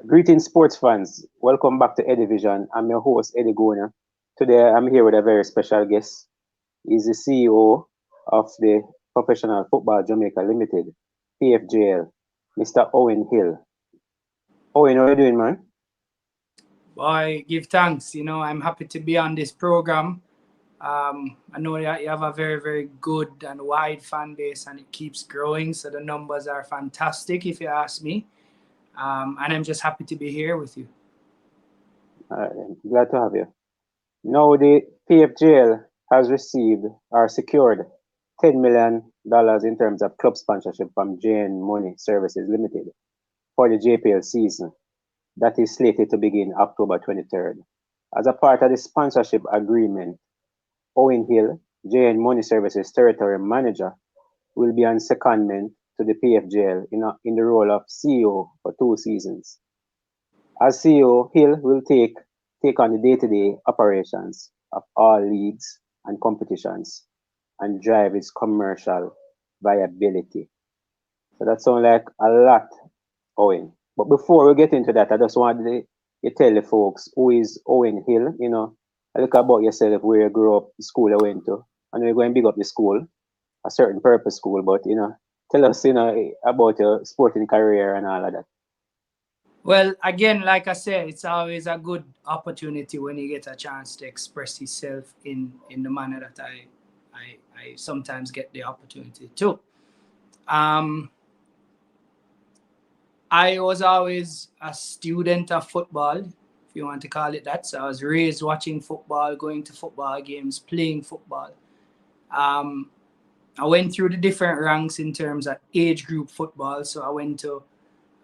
Greetings, sports fans. Welcome back to Edivision. I'm your host, Eddie Gona. Today, I'm here with a very special guest. He's the CEO of the Professional Football Jamaica Limited, PFJL, Mr. Owen Hill. Owen, how are you doing, man? Boy, give thanks. I'm happy to be on this program. I know that you have a very, very good and wide fan base, and it keeps growing. So the numbers are fantastic, if you ask me. And I'm just happy to be here with you. Glad to have you. Now, the PFJL has received or secured $10 million in terms of club sponsorship from JN Money Services Limited for the JPL season that is slated to begin October 23rd. As a part of the sponsorship agreement, Owen Hill, JN Money Services Territory Manager, will be on secondment to the PFJL in the role of CEO for 2 seasons. As CEO, Hill will take on the day-to-day operations of all leagues and competitions and drive its commercial viability. So that sounds like a lot, Owen. But before we get into that, I just wanted you tell the folks who is Owen Hill, a little about yourself, where you grew up, the school you went to. I know you're going to big up the school, a certain purpose school, but, tell us, about your sporting career and all of that. Well, again, like I said, it's always a good opportunity when you get a chance to express yourself in the manner that I sometimes get the opportunity to. I was always a student of football, if you want to call it that. So I was raised watching football, going to football games, playing football. I went through the different ranks in terms of age group football. So I went to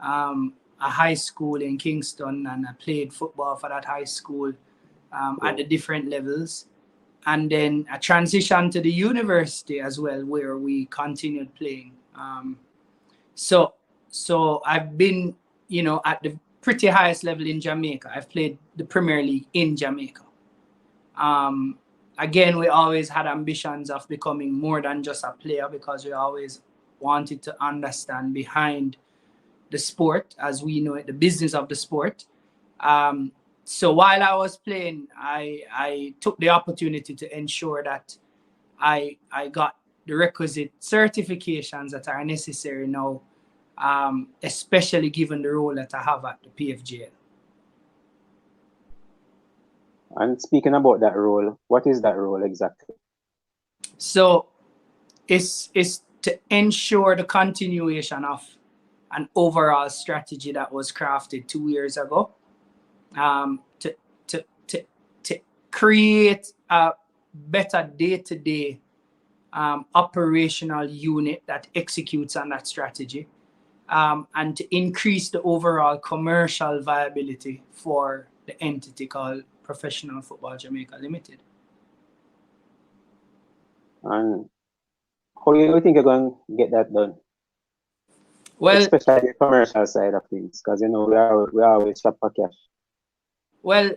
a high school in Kingston, and I played football for that high school at the different levels. And then I transitioned to the university as well, where we continued playing. So I've been, at the pretty highest level in Jamaica. I've played the Premier League in Jamaica. Again, we always had ambitions of becoming more than just a player, because we always wanted to understand behind the sport, as we know it, the business of the sport. So while I was playing, I took the opportunity to ensure that I got the requisite certifications that are necessary now, especially given the role that I have at the PFJL. And speaking about that role, what is that role exactly? So it's to ensure the continuation of an overall strategy that was crafted 2 years ago, to create a better day-to-day operational unit that executes on that strategy, and to increase the overall commercial viability for the entity called Professional Football Jamaica Limited. And how do you think you're going to get that done? Well, especially the commercial side of things, because we always shop for cash. Well,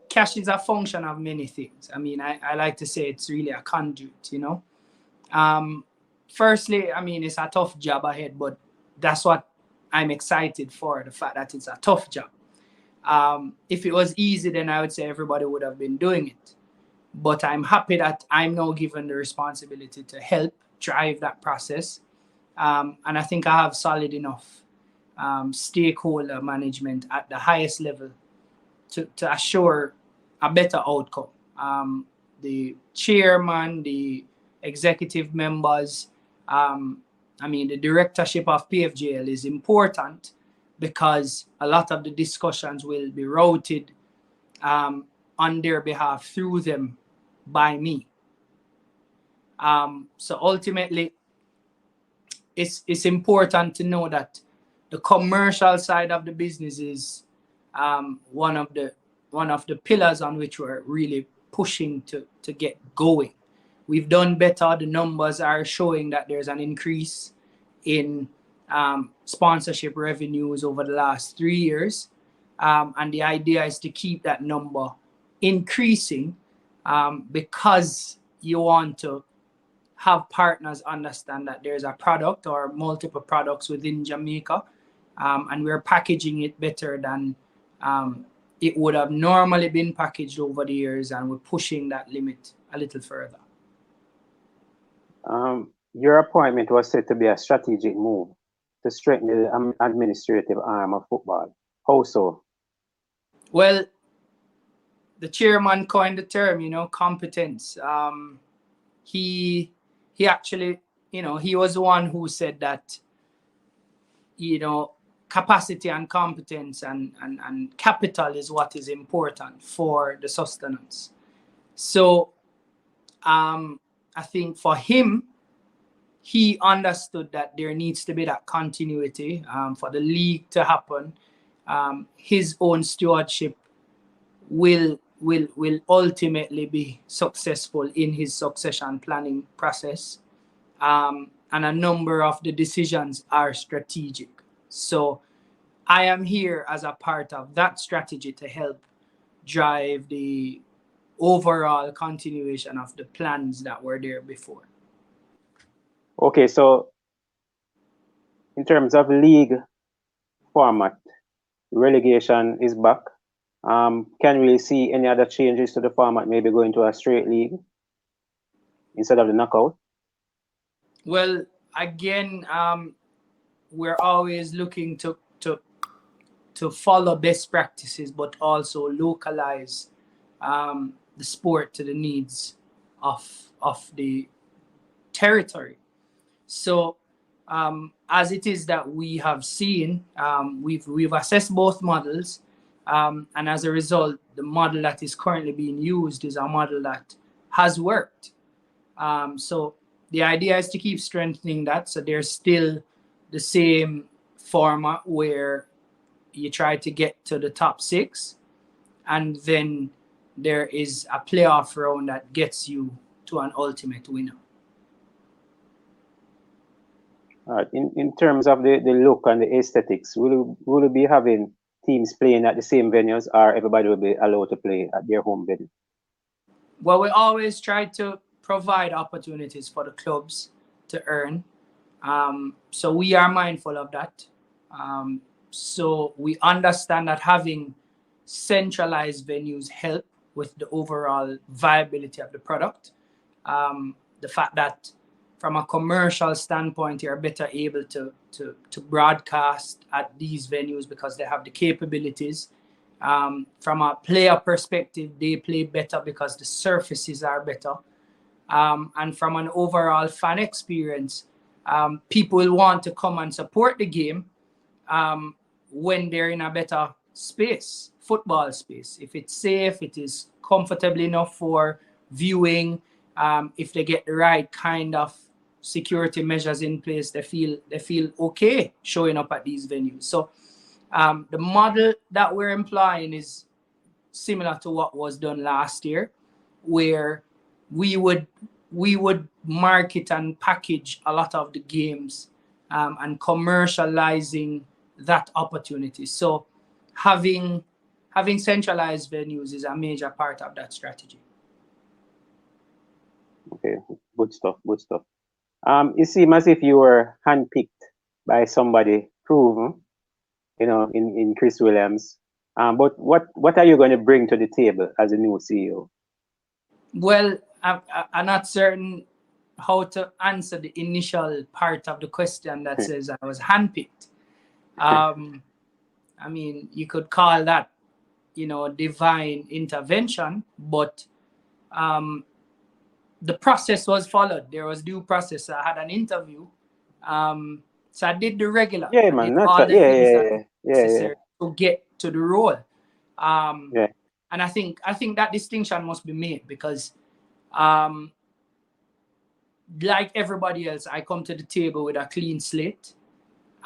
cash is a function of many things. I like to say it's really a conduit, Firstly, it's a tough job ahead, but that's what I'm excited for, the fact that it's a tough job. If it was easy, then I would say everybody would have been doing it. But I'm happy that I'm now given the responsibility to help drive that process. And I think I have solid enough stakeholder management at the highest level to assure a better outcome. The chairman, the executive members, the directorship of PFJL is important, because a lot of the discussions will be routed on their behalf, through them, by me. So ultimately, it's important to know that the commercial side of the business is one of the pillars on which we're really pushing to get going. We've done better. The numbers are showing that there's an increase in sponsorship revenues over the last 3 years. And the idea is to keep that number increasing, because you want to have partners understand that there's a product or multiple products within Jamaica and we're packaging it better than it would have normally been packaged over the years, and we're pushing that limit a little further. Your appointment was said to be a strategic move to strengthen the administrative arm of football. How so? Well, the chairman coined the term, competence. He actually, he was the one who said that, capacity and competence and capital is what is important for the sustenance. So I think for him, he understood that there needs to be that continuity for the league to happen. His own stewardship will ultimately be successful in his succession planning process. And a number of the decisions are strategic. So I am here as a part of that strategy to help drive the overall continuation of the plans that were there before. Okay, so in terms of league format, relegation is back. Can we see any other changes to the format, maybe going to a straight league instead of the knockout? Well, again, we're always looking to follow best practices, but also localize the sport to the needs of the territory. So as it is that we have seen, we've assessed both models, and as a result, the model that is currently being used is a model that has worked. So the idea is to keep strengthening that. So there's still the same format where you try to get to the top 6, and then there is a playoff round that gets you to an ultimate winner. In terms of the look and the aesthetics, will we be having teams playing at the same venues, or everybody will be allowed to play at their home venue? Well, we always try to provide opportunities for the clubs to earn. So we are mindful of that. So we understand that having centralized venues help with the overall viability of the product. The fact that from a commercial standpoint, you're better able to broadcast at these venues because they have the capabilities. From a player perspective, they play better because the surfaces are better. And from an overall fan experience, people will want to come and support the game when they're in a better space, football space. If it's safe, it is comfortable enough for viewing. If they get the right kind of security measures in place, they feel okay showing up at these venues. So the model that we're employing is similar to what was done last year, where we would market and package a lot of the games and commercializing that opportunity. So having centralized venues is a major part of that strategy. Okay, good stuff. It seems as if you were handpicked by somebody proven, in Chris Williams. But what are you going to bring to the table as a new CEO? Well, I'm not certain how to answer the initial part of the question that says I was handpicked. I mean, you could call that, divine intervention, but the process was followed. There was due process. I had an interview. So I did the regular. Yeah, man. Necessary to get to the role. And I think that distinction must be made because like everybody else, I come to the table with a clean slate,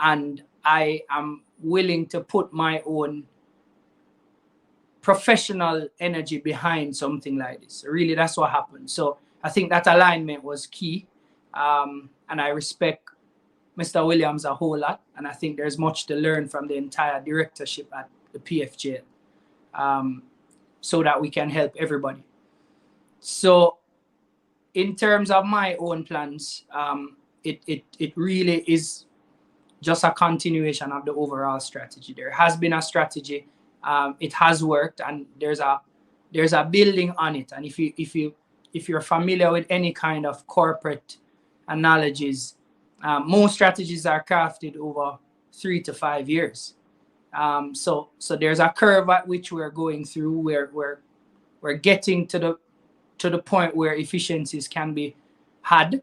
and I am willing to put my own professional energy behind something like this. Really, that's what happened. So I think that alignment was key. And I respect Mr. Williams a whole lot. And I think there's much to learn from the entire directorship at the PFJL so that we can help everybody. So in terms of my own plans, it really is just a continuation of the overall strategy. There has been a strategy, it has worked, and there's a building on it. And if you're familiar with any kind of corporate analogies, most strategies are crafted over 3 to 5 years. So there's a curve at which we're going through where we're getting to the point where efficiencies can be had,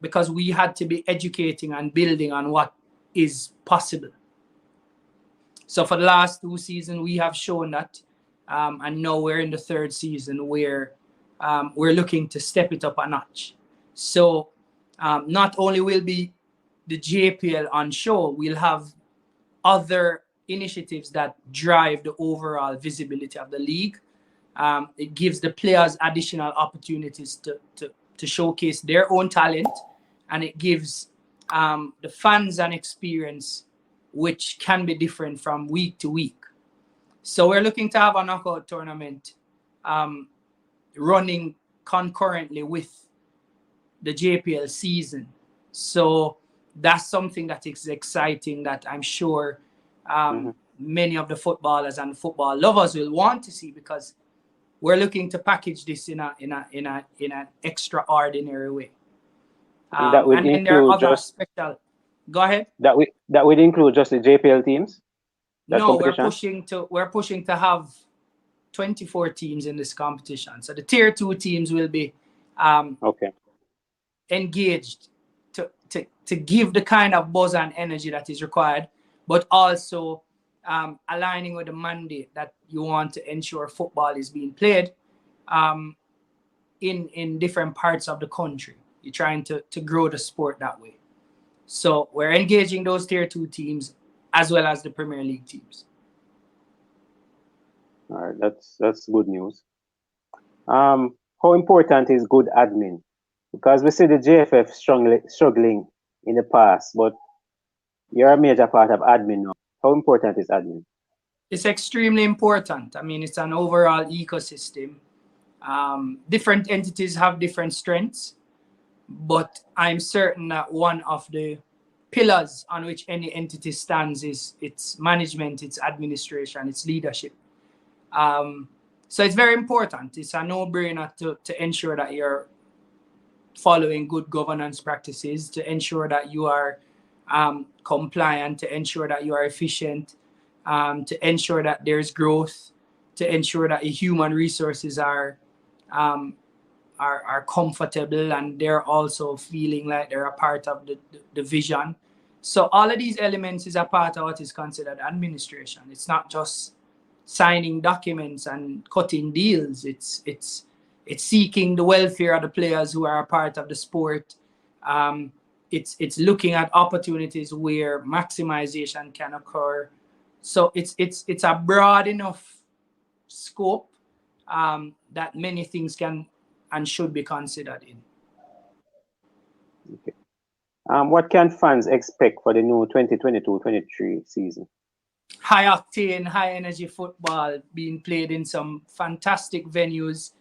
because we had to be educating and building on what is possible. So for the last 2 seasons, we have shown that, and now we're in the 3rd season where we're looking to step it up a notch. So not only will be the JPL on show, we'll have other initiatives that drive the overall visibility of the league. It gives the players additional opportunities to showcase their own talent, and it gives the fans an experience which can be different from week to week. So we're looking to have a knockout tournament running concurrently with the JPL season. So that's something that is exciting, that I'm sure many of the footballers and football lovers will want to see, because we're looking to package this in an extraordinary way. And that would and there are include other just special. Go ahead. that would include just the JPL teams. That No, competition? we're pushing to have 24 teams in this competition. So the tier 2 teams will be Okay. engaged to give the kind of buzz and energy that is required, but also aligning with the mandate that you want to ensure football is being played in different parts of the country. You're trying to grow the sport that way. So we're engaging those tier 2 teams as well as the Premier League teams. All right, that's good news. How important is good admin? Because we see the JFF struggling in the past, but you're a major part of admin now. How important is admin? It's extremely important. I mean, it's an overall ecosystem. Different entities have different strengths, but I'm certain that one of the pillars on which any entity stands is its management, its administration, its leadership. So it's very important. It's a no-brainer to ensure that you're following good governance practices, to ensure that you are compliant, to ensure that you are efficient, to ensure that there's growth, to ensure that the human resources are comfortable and they're also feeling like they're a part of the vision. So all of these elements is a part of what is considered administration. It's not just signing documents and cutting deals. It's seeking the welfare of the players who are a part of the sport. It's looking at opportunities where maximization can occur. So it's a broad enough scope that many things can and should be considered in. Okay. What can fans expect for the new 2022-23 season? High octane, high energy football being played in some fantastic venues.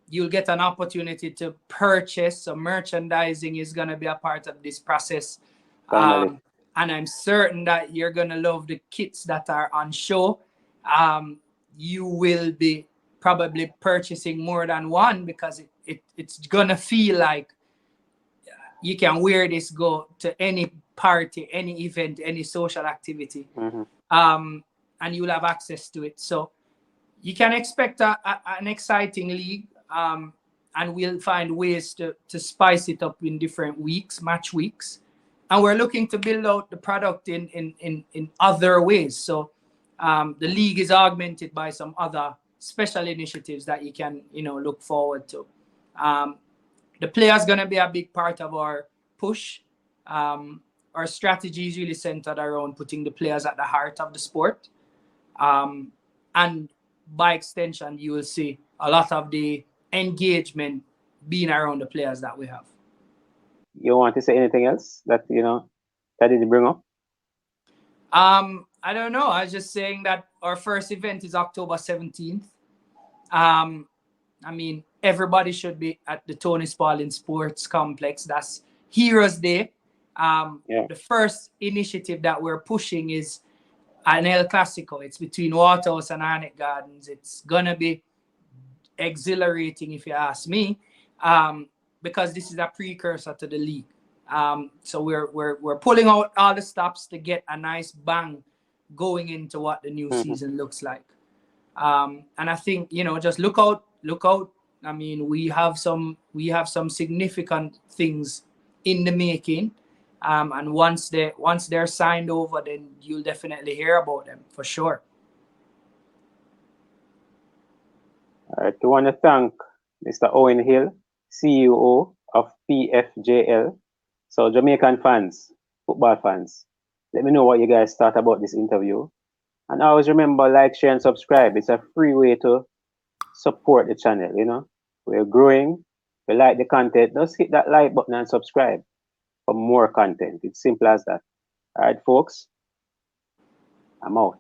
You'll get an opportunity to purchase. So merchandising is going to be a part of this process. And I'm certain that you're going to love the kits that are on show. You will be probably purchasing more than one, because it's going to feel like you can wear this, go to any party, any event, any social activity, and you'll have access to it. So you can expect an exciting league, and we'll find ways to spice it up in different weeks, match weeks. And we're looking to build out the product in other ways. So the league is augmented by some other special initiatives that you can look forward to. The player is going to be a big part of our push. Our strategy is really centered around putting the players at the heart of the sport. And by extension, you will see a lot of the engagement being around the players that we have. You want to say anything else that didn't bring up? I don't know. I was just saying that our first event is October 17th. I mean, everybody should be at the Tony Spalding Sports Complex. That's Heroes Day. The first initiative that we're pushing is an El Clasico. It's between Waterhouse and Arnett Gardens. It's gonna be exhilarating, if you ask me, because this is a precursor to the league. So we're pulling out all the stops to get a nice bang going into what the new season looks like. And I think, you know, just look out. I mean, we have some significant things in the making. And once they're signed over, then you'll definitely hear about them for sure. All right, we want to thank Mr. Owen Hill, CEO of PFJL. So Jamaican fans, football fans, let me know what you guys thought about this interview. And always remember, like, share, and subscribe. It's a free way to support the channel, you know. We're growing. If you like the content, just hit that like button and subscribe for more content. It's simple as that. All right, folks, I'm out.